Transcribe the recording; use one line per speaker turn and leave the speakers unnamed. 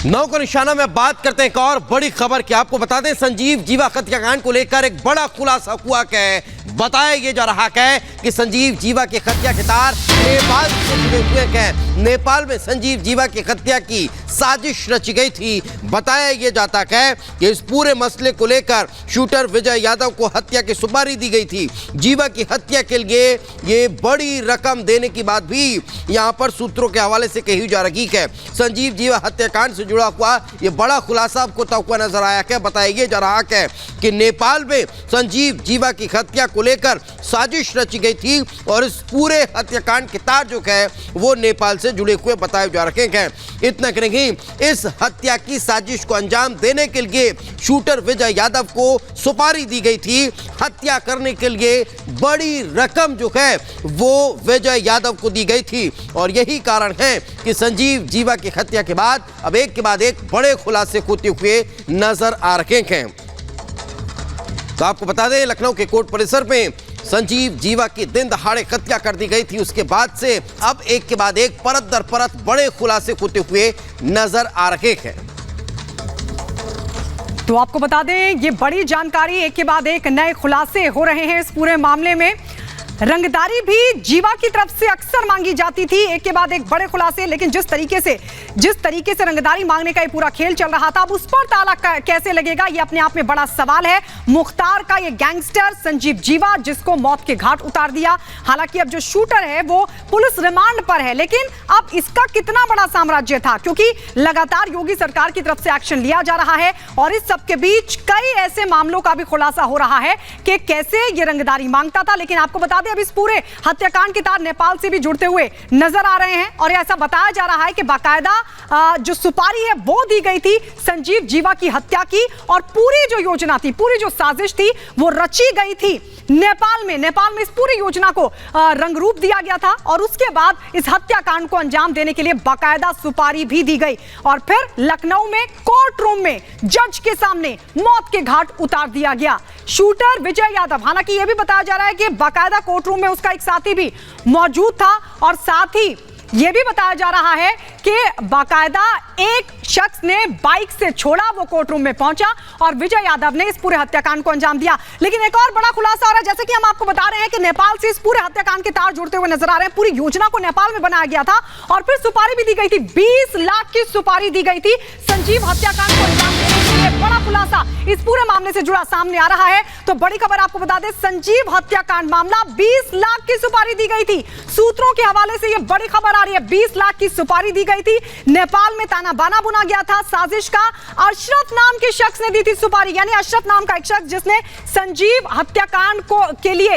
नौ को निशाना में बात करते हैं एक और बड़ी खबर की। आपको बता दें, संजीव जीवा हत्याकांड को लेकर एक बड़ा खुलासा हुआ है। बताया यह जा रहा है कि संजीव जीवा की हत्या के तार नेपाल से जुड़े हुए हैं। नेपाल में संजीव जीवा की हत्या की साजिश रची गई थी। बताया यह जाता है कि इस पूरे मसले को लेकर शूटर विजय यादव को हत्या की सुपारी दी गई थी। जीवा की हत्या के लिए ये बड़ी रकम देने की बात भी यहां पर सूत्रों के हवाले से कही जा रही है। संजीव जीवा हत्याकांड से जुड़ा हुआ ये बड़ा खुलासा आपको तो हुआ नजर आया है। बताया यह जा रहा है कि नेपाल में संजीव जीवा की हत्या को लेकर साजिश रची गई थी और इस पूरे हत्याकांड के तार जो है वो नेपाल से जुड़े हुए बताए जा रहे हैं। इतना कि नहीं, इस हत्या की साजिश को अंजाम देने के लिए शूटर विजय यादव को सुपारी दी गई थी। हत्या करने के लिए बड़ी रकम जो है वो विजय यादव को दी गई थी और यही कारण है कि संजीव जीवा की हत्या के बाद अब एक के बाद एक बड़े खुलासे होते हुए नजर आ रहे हैं। तो आपको बता दें, लखनऊ के कोर्ट परिसर में संजीव जीवा की दिन दहाड़े हत्या कर दी गई थी। उसके बाद से अब एक के बाद एक परत दर परत बड़े खुलासे होते हुए नजर आ रहे हैं।
तो आपको बता दें, ये बड़ी जानकारी, एक के बाद एक नए खुलासे हो रहे हैं इस पूरे मामले में। रंगदारी भी जीवा की तरफ से अक्सर मांगी जाती थी, एक के बाद एक बड़े खुलासे। लेकिन जिस तरीके से रंगदारी मांगने का ये पूरा खेल चल रहा था, अब उस पर ताला कैसे लगेगा, ये अपने आप में बड़ा सवाल है। मुख्तार का ये गैंगस्टर संजीव जीवा, जिसको मौत के घाट उतार दिया। हालांकि अब जो शूटर है वो पुलिस रिमांड पर है, लेकिन अब इसका कितना बड़ा साम्राज्य था, क्योंकि लगातार योगी सरकार की तरफ से एक्शन लिया जा रहा है और इस सबके बीच कई ऐसे मामलों का भी खुलासा हो रहा है कि कैसे ये रंगदारी मांगता था। लेकिन आपको बता दें, अब इस पूरे हत्याकांड के तार नेपाल से भी जुड़ते हुए नजर आ रहे हैं और ऐसा बताया जा रहा है कि बाकायदा जो सुपारी है वो दी गई थी संजीव जीवा की हत्या की और पूरी जो योजना थी, पूरी जो साजिश थी वो रची गई थी नेपाल में इस पूरी योजना को रंग रूप दिया गया था और उसके बाद इस हत्याकांड को अंजाम देने के लिए बाकायदा सुपारी भी दी गई और फिर लखनऊ में कोर्ट रूम में जज के सामने मौत के घाट उतार दिया गया शूटर विजय यादव। हालांकि यह भी बताया जा रहा है कि बाकायदा कोर्ट रूम में उसका एक साथी भी मौजूद था और साथ ही यह भी बताया जा रहा है कि बाकायदा एक शख्स ने बाइक से छोड़ा, वो कोर्ट रूम में पहुंचा और विजय यादव ने इस पूरे हत्याकांड को अंजाम दिया। लेकिन एक और बड़ा खुलासा हो रहा है, जैसे कि हम आपको बता रहे हैं कि नेपाल से इस पूरे हत्याकांड के तार जुड़ते हुए नजर आ रहे हैं। पूरी योजना को नेपाल में बनाया गया था और फिर सुपारी भी दी गई थी। 20 लाख की सुपारी दी गई थी संजीव हत्याकांड को अंजाम देने के लिए। बड़ा खुलासा इस पूरे मामले से जुड़ा सामने आ रहा है। तो बड़ी खबर आपको बता दें, संजीव हत्याकांड मामला, 20 लाख की सुपारी दी गई थी। सूत्रों के हवाले से यह बड़ी खबर आ रही है, 20 लाख की सुपारी दी गई थी। नेपाल में ताना बाना बुना गया था साजिश का। अशरफ नाम के शख्स ने दी थी सुपारी, यानी अशरफ नाम का एक शख्स जिसने संजीव हत्याकांड के लिए